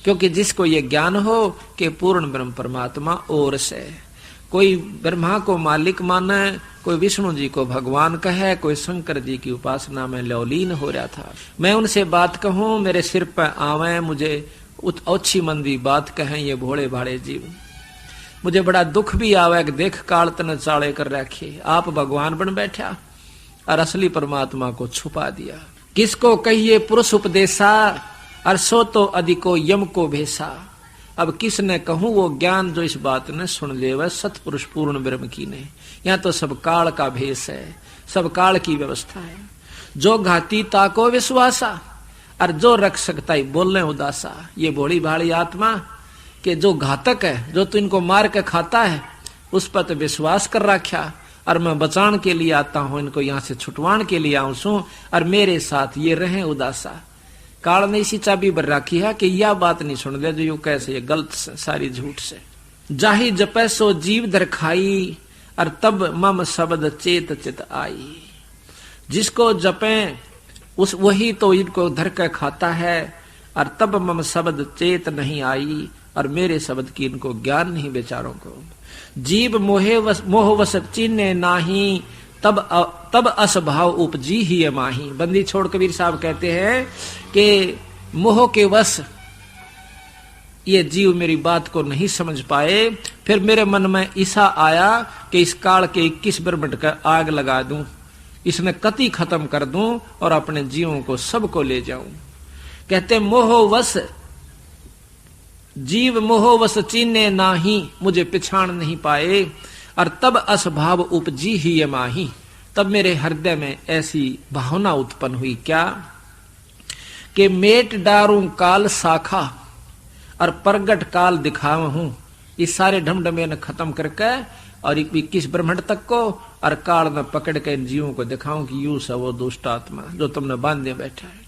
क्योंकि जिसको ये ज्ञान हो कि पूर्ण ब्रह्म परमात्मा और से, कोई ब्रह्मा को मालिक माने, कोई विष्णु जी को भगवान कहे, कोई शंकर जी की उपासना में लौलीन हो रहा था। मैं उनसे बात कहूं, मेरे सिर पर आवे, मुझे अच्छी मंदी बात कहें ये भोले भाले जीव। मुझे बड़ा दुख भी आवे कि देख काल तने चाले कर रखे, आप भगवान बन बैठा और असली परमात्मा को छुपा दिया। किसको कहिए पुरुष उपदेशा, और सो तो अधिको यम को भेसा। अब किसने कहूं वो ज्ञान जो इस बात ने सुन ले, वह सतपुरुष पूर्ण ब्रह्म की ने। यहाँ तो सब काल का भेष है, सब काल की व्यवस्था है। जो घाती ताको विश्वासा, और जो रख सकता ही बोलने उदासा। ये भोली भाली आत्मा के जो घातक है, जो तू इनको मार के खाता है, उस पर तो विश्वास कर रखा, और मैं बचान के लिए आता हूं, इनको यहाँ से छुटवान के लिए आऊं सू, और मेरे साथ ये रहे उदासा। काल ने इसी चाबी भर रखी है कि यह बात नहीं सुन ले जो यू कैसे ये गलत सारी झूठ से। जाहि जपै सो जीव दर खाई, और तब मम शब्द चेत चित आई। जिसको जपे उस वही तो इनको धर के खाता है, और तब मम शब्द चेत नहीं आई, और मेरे शब्द की इनको ज्ञान नहीं बेचारों को। जीव मोह वश चिन्ह नाही, तब असभाव उपजी ही माही। बंदी छोड़ कबीर साहब कहते हैं कि मोह के वश ये जीव मेरी बात को नहीं समझ पाए, फिर मेरे मन में ऐसा आया कि इस काल के 21 ब्रह्मंड का आग लगा दूं, इसने कति खत्म कर दूं, और अपने जीवों को सबको ले जाऊं। कहते मोहवश जीव मोहवश चिन्ह नाही, मुझे पिछाड़ नहीं पाए, और तब असभाव उपजी ही माही। तब मेरे हृदय में ऐसी भावना उत्पन्न हुई क्या कि मेट डारूं काल शाखा, और प्रगट काल दिखाव हूं। इस सारे ढमढमे ने खत्म करके और 21 ब्रह्मंड तक को, और काल में पकड़ के इन जीवों को दिखाऊं कि यू सब वो दुष्ट आत्मा जो तुमने बांधे बैठा है।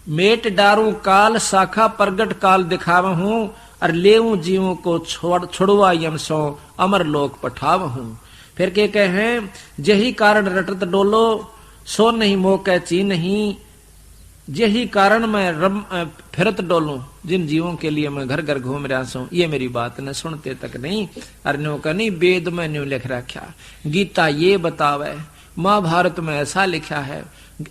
मेट डारूं काल शाखा, प्रगट काल दिखाव हूं, और लेऊं जीवों को छोड़वा यम सो, अमर लोक पठाव हूं। फिर के कहे यही कारण रटत डोलो, सो नहीं मोह कै ची नहीं। यही कारण मैं फिरत डोलूं, जिन जीवों के लिए मैं घर घर घूम रहा हूं, ये मेरी बात न सुनते तक नहीं। अर्नो का नहीं वेद में न्यू लिख रखा, गीता ये बतावे, महाभारत में ऐसा लिखा है,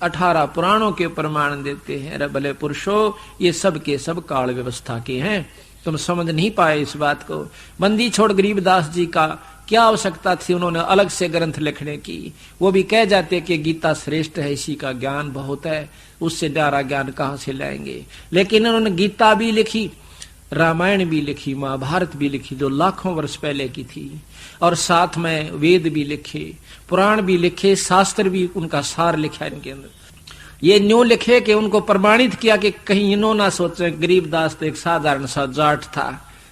18 पुराणों के प्रमाण देते हैं। अरे भले पुरुषों, ये सब के सब काल व्यवस्था के हैं, तुम समझ नहीं पाए इस बात को। बंदी छोड़ गरीबदास जी का क्या आवश्यकता थी उन्होंने अलग से ग्रंथ लिखने की? वो भी कह जाते कि गीता श्रेष्ठ है, इसी का ज्ञान बहुत है, उससे न्यारा ज्ञान कहां से लाएंगे। लेकिन उन्होंने गीता भी लिखी, रामायण भी लिखी, महाभारत भी लिखी, जो लाखों वर्ष पहले की थी, और साथ में वेद भी लिखे, पुराण भी लिखे, शास्त्र भी उनका सार लिखा इनके अंदर। ये न्यू लिखे कि उनको प्रमाणित किया कि कहीं इन्हों ना सोचे गरीबदास तो एक साधारण सा जाट था,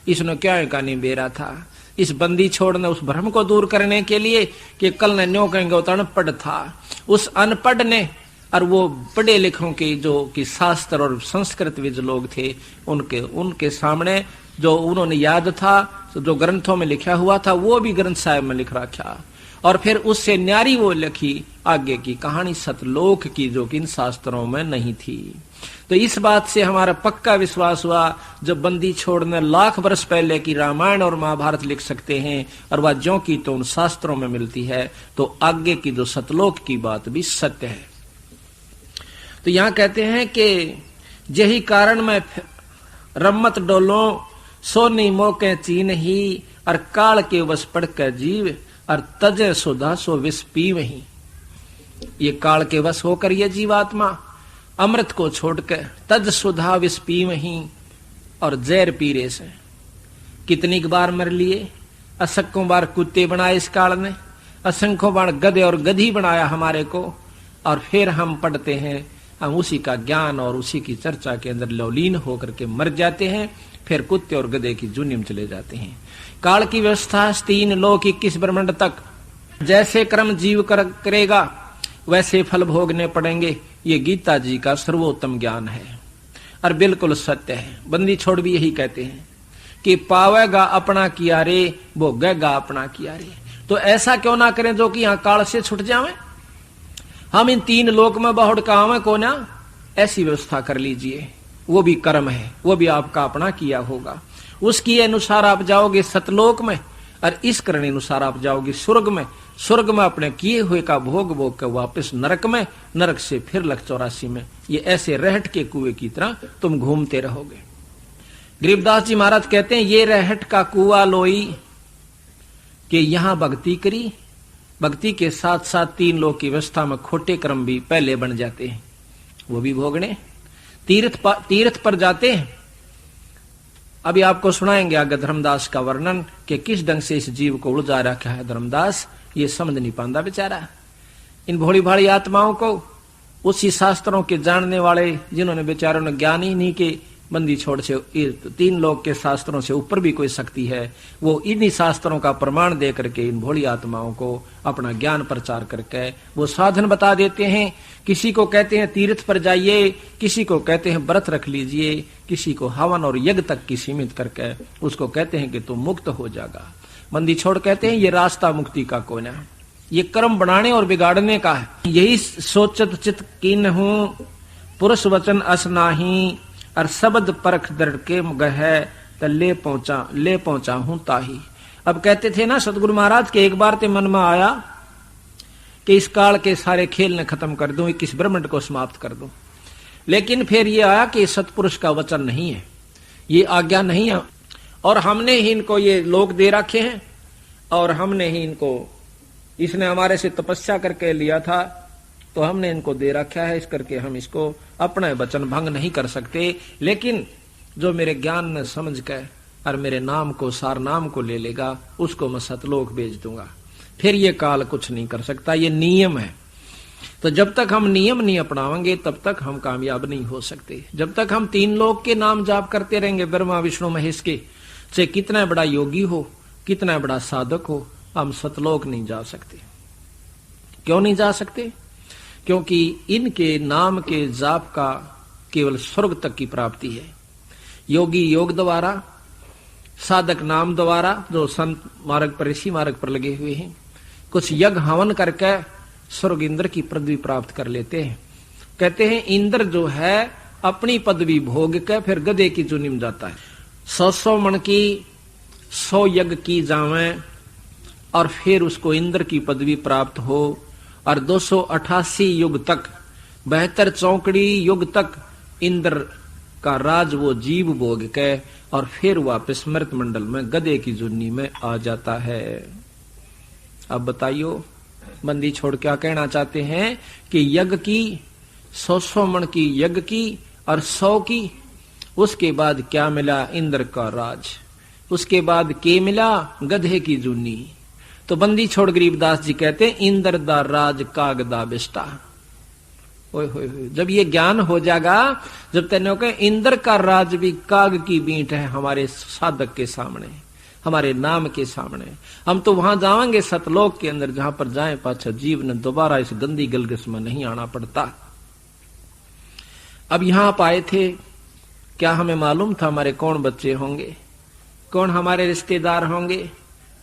इसने क्या कहानी बेरा था। इस बंदी छोड़ने उस भ्रम को दूर करने के लिए कि कल ने न्यो कहेंगे वो तो अनपढ़ था, उस अनपढ़ ने और वो पढ़े लिखों के जो कि शास्त्र और संस्कृत विद लोग थे, उनके सामने जो उन्होंने याद था, जो ग्रंथों में लिखा हुआ था, वो भी ग्रंथ साहिब में लिख रखा, और फिर उससे न्यारी वो लिखी आगे की कहानी सतलोक की, जो कि इन शास्त्रों में नहीं थी। तो इस बात से हमारा पक्का विश्वास हुआ, जब बंदी छोड़ने लाख वर्ष पहले की रामायण और महाभारत लिख सकते हैं, और वह ज्यों की तो उन शास्त्रों में मिलती है, तो आगे की जो सतलोक की बात भी सत्य है। तो यहां कहते हैं कि यही कारण मैं रम्मत डोलो, सो नहीं मोके चीन ही, और काल के वश पड़ कर जीव, और तजे सुधा सो विष पी वही। ये काल के वश होकर ये जीवात्मा अमृत को छोड़कर तज सुधा विष पी वही, और जहर पीरे से कितनी बार मर लिए, असंख्यों बार कुत्ते बनाए इस काल ने, असंख्यों बार गधे और गधी बनाया हमारे को, और फिर हम पढ़ते हैं, हम उसी का ज्ञान और उसी की चर्चा के अंदर लवलीन होकर के मर जाते हैं, फिर कुत्ते और गधे की जुनिम चले जाते हैं। काल की व्यवस्था 3 लोक 21 ब्रह्मांड तक जैसे कर्म जीव करेगा वैसे फल भोगने पड़ेंगे। ये गीता जी का सर्वोत्तम ज्ञान है और बिल्कुल सत्य है। बंदी छोड़ भी यही कहते हैं कि पावेगा अपना किया रे, भोगेगा अपना किया रे। तो ऐसा क्यों ना करें जो कि यहाँ काल से छुट जावे, हम इन 3 लोक में बहुड़ कावे को ना, ऐसी व्यवस्था कर लीजिए वो भी कर्म है, वो भी आपका अपना किया होगा। उसकी अनुसार आप जाओगे सतलोक में, और इस करने अनुसार आप जाओगे स्वर्ग में। स्वर्ग में अपने किए हुए का भोग भोग कर वापस नरक में, नरक से फिर लख 84 में। ये ऐसे रहट के कुएं की तरह तुम घूमते रहोगे। गरीबदास जी महाराज कहते हैं, ये रहट का कुआ लोई कि यहां भक्ति करी, भक्ति के साथ साथ 3 लोक की व्यवस्था में खोटे कर्म भी पहले बन जाते हैं, वो भी भोगने। तीर्थ पर जाते हैं। अभी आपको सुनाएंगे आगे धर्मदास का वर्णन कि किस ढंग से इस जीव को उलझा रखा है धर्मदास, ये समझ नहीं पाता बेचारा। इन भोली भाली आत्माओं को उसी शास्त्रों के जानने वाले, जिन्होंने बेचारों ने ज्ञान ही नहीं कि बंदी छोड़ से 3 लोक के शास्त्रों से ऊपर भी कोई शक्ति है, वो इन्हीं शास्त्रों का प्रमाण दे करके इन भोली आत्माओं को अपना ज्ञान प्रचार करके वो साधन बता देते हैं। किसी को कहते हैं तीर्थ पर जाइए, किसी को कहते हैं व्रत रख लीजिए, किसी को हवन और यज्ञ तक की सीमित करके उसको कहते हैं कि तुम मुक्त हो जाएगा। बंदी छोड़ कहते हैं ये रास्ता मुक्ति का कोना है, ये कर्म बनाने और बिगाड़ने का है। यही सोचत चित कीन हूं पुरुष वचन अस नाही, और शब्द परख दृढ़ के गह त ले पहुंचा हूं ताही। अब कहते थे ना सतगुरु महाराज के एक बार ते मन में आया कि इस काल के सारे खेल ने खत्म कर दूं, इस ब्रह्मांड को समाप्त कर दूं। लेकिन फिर ये आया कि सतपुरुष का वचन नहीं है, ये आज्ञा नहीं है, और हमने ही इनको ये लोक दे रखे हैं, और हमने ही इनको, इसने हमारे से तपस्या करके लिया था तो हमने इनको दे रखा है, इस करके हम इसको अपना वचन भंग नहीं कर सकते। लेकिन जो मेरे ज्ञान ने समझ के और मेरे नाम को, सार नाम को ले लेगा, उसको मैं सतलोक भेज दूंगा। फिर ये काल कुछ नहीं कर सकता, ये नियम है। तो जब तक हम नियम नहीं अपनाएंगे तब तक हम कामयाब नहीं हो सकते। जब तक हम 3 लोक के नाम जाप करते रहेंगे, ब्रह्मा विष्णु महेश के, से कितना बड़ा योगी हो, कितना बड़ा साधक हो, हम सतलोक नहीं जा सकते। क्यों नहीं जा सकते? क्योंकि इनके नाम के जाप का केवल स्वर्ग तक की प्राप्ति है। योगी योग द्वारा, साधक नाम द्वारा, जो संत मार्ग पर, ऋषि मार्ग पर लगे हुए हैं, कुछ यज्ञ हवन करके स्वर्ग इंद्र की पदवी प्राप्त कर लेते हैं। कहते हैं इंद्र जो है अपनी पदवी भोग के फिर गधे की चुनी में जाता है। 100 मन की 100 यज्ञ की जावे और फिर उसको इंद्र की पदवी प्राप्त हो, और 288 युग तक, 72 चौकड़ी युग तक इंद्र का राज वो जीव भोग के और फिर वापस मृत मंडल में गधे की जुन्नी में आ जाता है। अब बताइयो बंदी छोड़ क्या कहना चाहते हैं कि यज्ञ की 100 मन की यज्ञ की और 100 की, उसके बाद क्या मिला? इंद्र का राज। उसके बाद के मिला? गधे की जुन्नी। तो बंदी छोड़ गरीबदास जी कहते हैं इंद्र दा राज काग दा बिष्टा। ओए होए होए, जब ये ज्ञान हो जाएगा, जब तेने कहे इंद्र का राज भी काग की बींट है हमारे साधक के सामने, हमारे नाम के सामने, हम तो वहां जाएंगे सतलोक के अंदर, जहां पर जाए पाछा जीव ने दोबारा इस गंदी गलगस में नहीं आना पड़ता। अब यहां आप आए थे, क्या हमें मालूम था हमारे कौन बच्चे होंगे, कौन हमारे रिश्तेदार होंगे?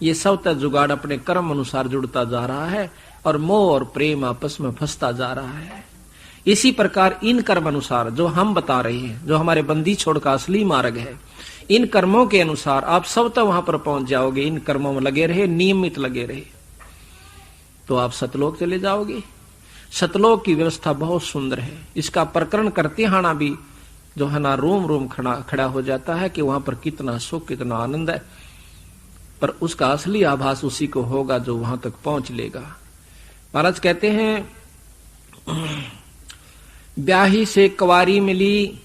ये सब तक जुगाड़ अपने कर्म अनुसार जुड़ता जा रहा है और मोह और प्रेम आपस में फंसता जा रहा है। इसी प्रकार इन कर्म अनुसार जो हम बता रहे हैं, जो हमारे बंदी छोड़ का असली मार्ग है, इन कर्मों के अनुसार आप सब तक वहां पर पहुंच जाओगे। इन कर्मों में लगे रहे, नियमित लगे रहे, तो आप सतलोक चले जाओगे। सतलोक की व्यवस्था बहुत सुंदर है। इसका प्रकरण करते हाना भी जो है ना रोम रोम खड़ा हो जाता है कि वहां पर कितना सुख, कितना आनंद है। पर उसका असली आभास उसी को होगा जो वहां तक पहुंच लेगा। महाराज कहते हैं ब्याही से कुंवारी मिली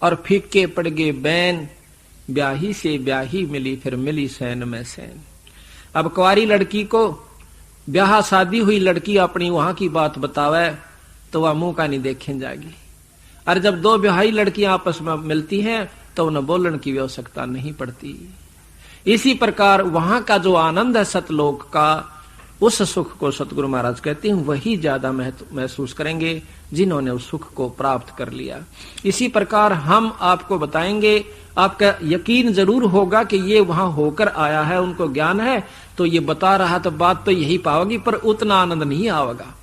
और फीके पड़ गए बैन, ब्याही से ब्याही मिली फिर मिली सैन में सैन। अब कुंवारी लड़की को ब्याह शादी हुई लड़की अपनी वहां की बात बतावे तो वह मुंह का नहीं देखें जाएगी, और जब 2 ब्याही लड़कियां आपस में मिलती हैं तो उन्हें बोलने की आवश्यकता नहीं पड़ती। इसी प्रकार वहां का जो आनंद है सतलोक का, उस सुख को सतगुरु महाराज कहते हैं वही ज्यादा महसूस करेंगे जिन्होंने उस सुख को प्राप्त कर लिया। इसी प्रकार हम आपको बताएंगे, आपका यकीन जरूर होगा कि ये वहां होकर आया है, उनको ज्ञान है, तो ये बता रहा तो बात तो यही पाओगी, पर उतना आनंद नहीं आवेगा।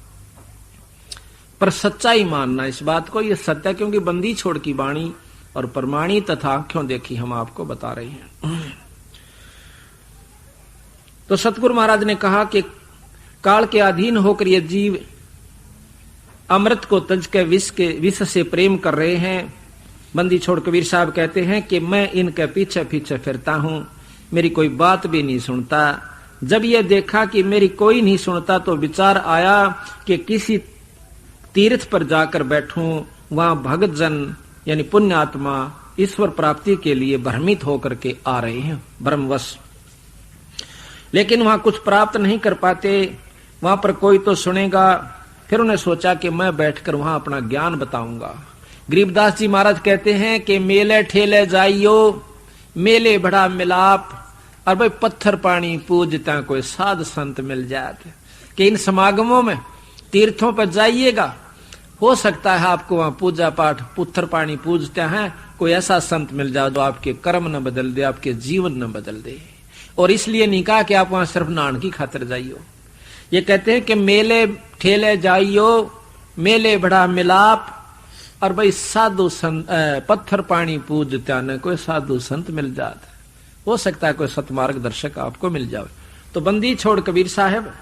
पर सच्चाई मानना इस बात को, ये सत्य, क्योंकि बंदी छोड़ की वाणी और प्रमाणी तथा आंखों देखी हम आपको बता रहे हैं। तो सतगुरु महाराज ने कहा कि काल के अधीन होकर ये जीव अमृत को तज के विष से प्रेम कर रहे हैं। बंदी छोड़ कबीर साहब कहते हैं कि मैं इनके पीछे पीछे फिरता हूं, मेरी कोई बात भी नहीं सुनता। जब ये देखा कि मेरी कोई नहीं सुनता तो विचार आया कि किसी तीर्थ पर जाकर बैठूं, वहां भगत जन यानी पुण्य आत्मा ईश्वर प्राप्ति के लिए भ्रमित होकर के आ रहे हैं ब्रह्मवश, लेकिन वहां कुछ प्राप्त नहीं कर पाते, वहां पर कोई तो सुनेगा। फिर उन्हें सोचा कि मैं बैठकर वहां अपना ज्ञान बताऊंगा। गरीबदास जी महाराज कहते हैं कि मेले ठेले जाइयो, मेले बड़ा मिलाप, और भाई पत्थर पानी पूजता कोई साध संत मिल जाते। कि इन समागमों में तीर्थों पर जाइएगा, हो सकता है आपको वहां पूजा पाठ पत्थर पानी पूजते हैं कोई ऐसा संत मिल जाए जो आपके कर्म न बदल दे, आपके जीवन न बदल दे। और इसलिए नहीं कहा कि आप वहां सिर्फ नान की खातिर जाइयो। ये कहते हैं कि मेले ठेले जाइयो, मेले बड़ा मिलाप, और भाई साधु संत पत्थर पानी पूजता न कोई साधु संत मिल जाता, हो सकता है कोई सतमार्ग दर्शक आपको मिल जाए। तो बंदी छोड़ कबीर साहब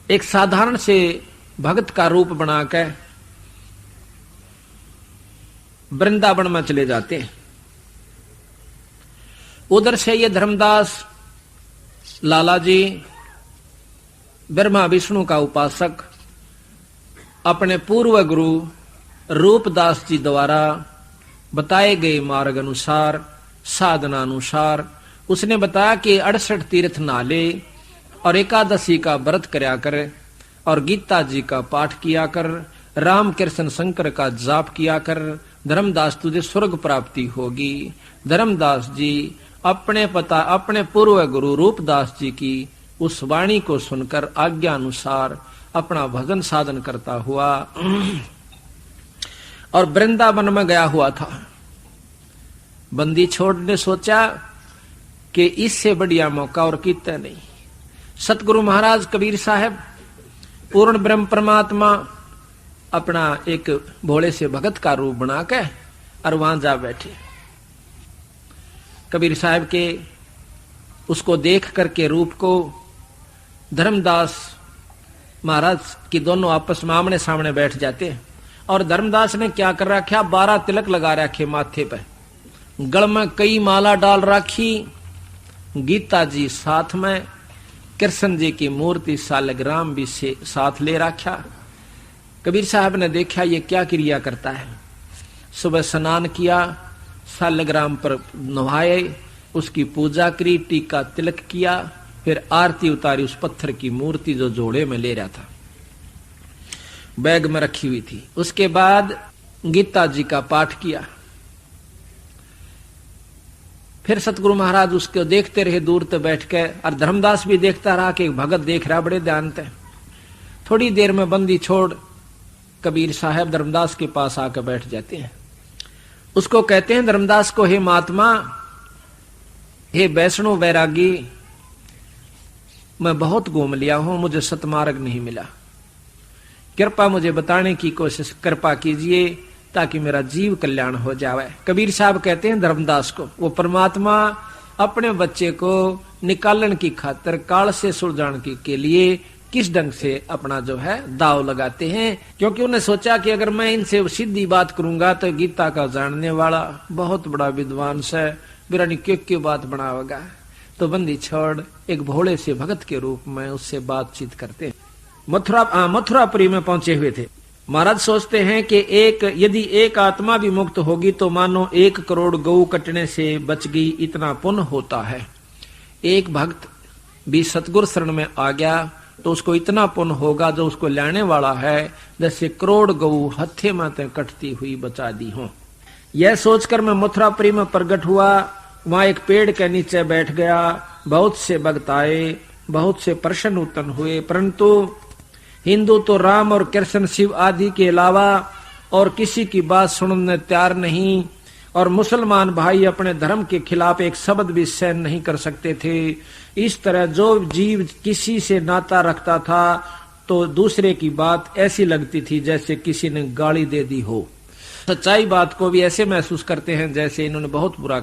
एक साधारण से भक्त का रूप बनाकर वृंदावन में चले जाते हैं। उधर से ये धर्मदास लाला जी ब्रह्मा विष्णु का उपासक अपने पूर्व गुरु रूपदास जी द्वारा बताए गए मार्ग अनुसार, साधना अनुसार उसने बताया कि 68 तीर्थ नाले और एकादशी का व्रत करया कर, और गीता जी का पाठ किया कर, राम कृष्ण शंकर का जाप किया कर, धर्मदास तुझे स्वर्ग प्राप्ति होगी। धर्मदास जी अपने पूर्व गुरु रूपदास जी की उस वाणी को सुनकर आज्ञा अनुसार अपना भजन साधन करता हुआ और वृंदावन में गया हुआ था। बंदी छोड़ ने सोचा कि इससे बढ़िया मौका और कितना नहीं। सतगुरु महाराज कबीर साहब पूर्ण ब्रह्म परमात्मा अपना एक भोले से भगत का रूप बना के और वहां जा बैठे। कबीर साहब के उसको देख करके रूप को धर्मदास महाराज की दोनों आपस में आमने सामने बैठ जाते। और धर्मदास ने क्या कर रखा, 12 तिलक लगा रखे माथे पे, गल में कई माला डाल रखी, गीता जी साथ में, कृष्ण जी की मूर्ति सालग्राम भी से साथ ले रखा। कबीर साहब ने देखा ये क्या क्रिया करता है। सुबह स्नान किया, सालग्राम पर नहाए, उसकी पूजा करी, टीका तिलक किया, फिर आरती उतारी उस पत्थर की मूर्ति जो जोड़े में ले रहा था, बैग में रखी हुई थी। उसके बाद गीता जी का पाठ किया। फिर सतगुरु महाराज उसको देखते रहे दूर तक बैठ के, और धर्मदास भी देखता रहा कि भगत देख रहा बड़े ध्यान से। थोड़ी देर में बंदी छोड़ कबीर साहब धर्मदास के पास आकर बैठ जाते हैं। उसको कहते हैं धर्मदास को, हे महात्मा, हे वैष्णव वैरागी, मैं बहुत घूम लिया हूं, मुझे सतमार्ग नहीं मिला, कृपा मुझे बताने की कोशिश कृपा कीजिए ताकि मेरा जीव कल्याण हो जाए। कबीर साहब कहते हैं धर्मदास को, वो परमात्मा अपने बच्चे को निकालन की खातिर काल से सुलझाने के लिए किस ढंग से अपना जो है दाव लगाते हैं। क्योंकि उन्हें सोचा कि अगर मैं इनसे सीधी बात करूंगा तो गीता का जानने वाला बहुत बड़ा विद्वान है, बिरानी क्यों बात बनावेगा। तो बंदी छोड़ एक भोले से भगत के रूप में उससे बातचीत करते। मथुरापुरी में पहुंचे हुए थे। महाराज सोचते हैं कि यदि एक आत्मा भी मुक्त होगी तो मानो 1 करोड़ गऊ कटने से बच गई, इतना पुण्य होता है। एक भक्त भी सतगुरु शरण में आ गया तो उसको इतना पुण्य होगा जो उसको लाने वाला है जैसे करोड़ गऊ हत्थे में कटती हुई बचा दी हो। यह सोचकर मैं मथुरापुरी में प्रकट हुआ। वहां एक पेड़ के नीचे बैठ गया। बहुत से भक्त आए, बहुत से प्रश्न उत्पन्न हुए, परंतु हिंदू तो राम और कृष्ण शिव आदि के अलावा और किसी की बात सुनने तैयार नहीं, और मुसलमान भाई अपने धर्म के खिलाफ एक शब्द भी सहन नहीं कर सकते थे। इस तरह जो जीव किसी से नाता रखता था तो दूसरे की बात ऐसी लगती थी जैसे किसी ने गाली दे दी हो। सच्चाई बात को भी ऐसे महसूस करते हैं जैसे इन्होंने बहुत बुरा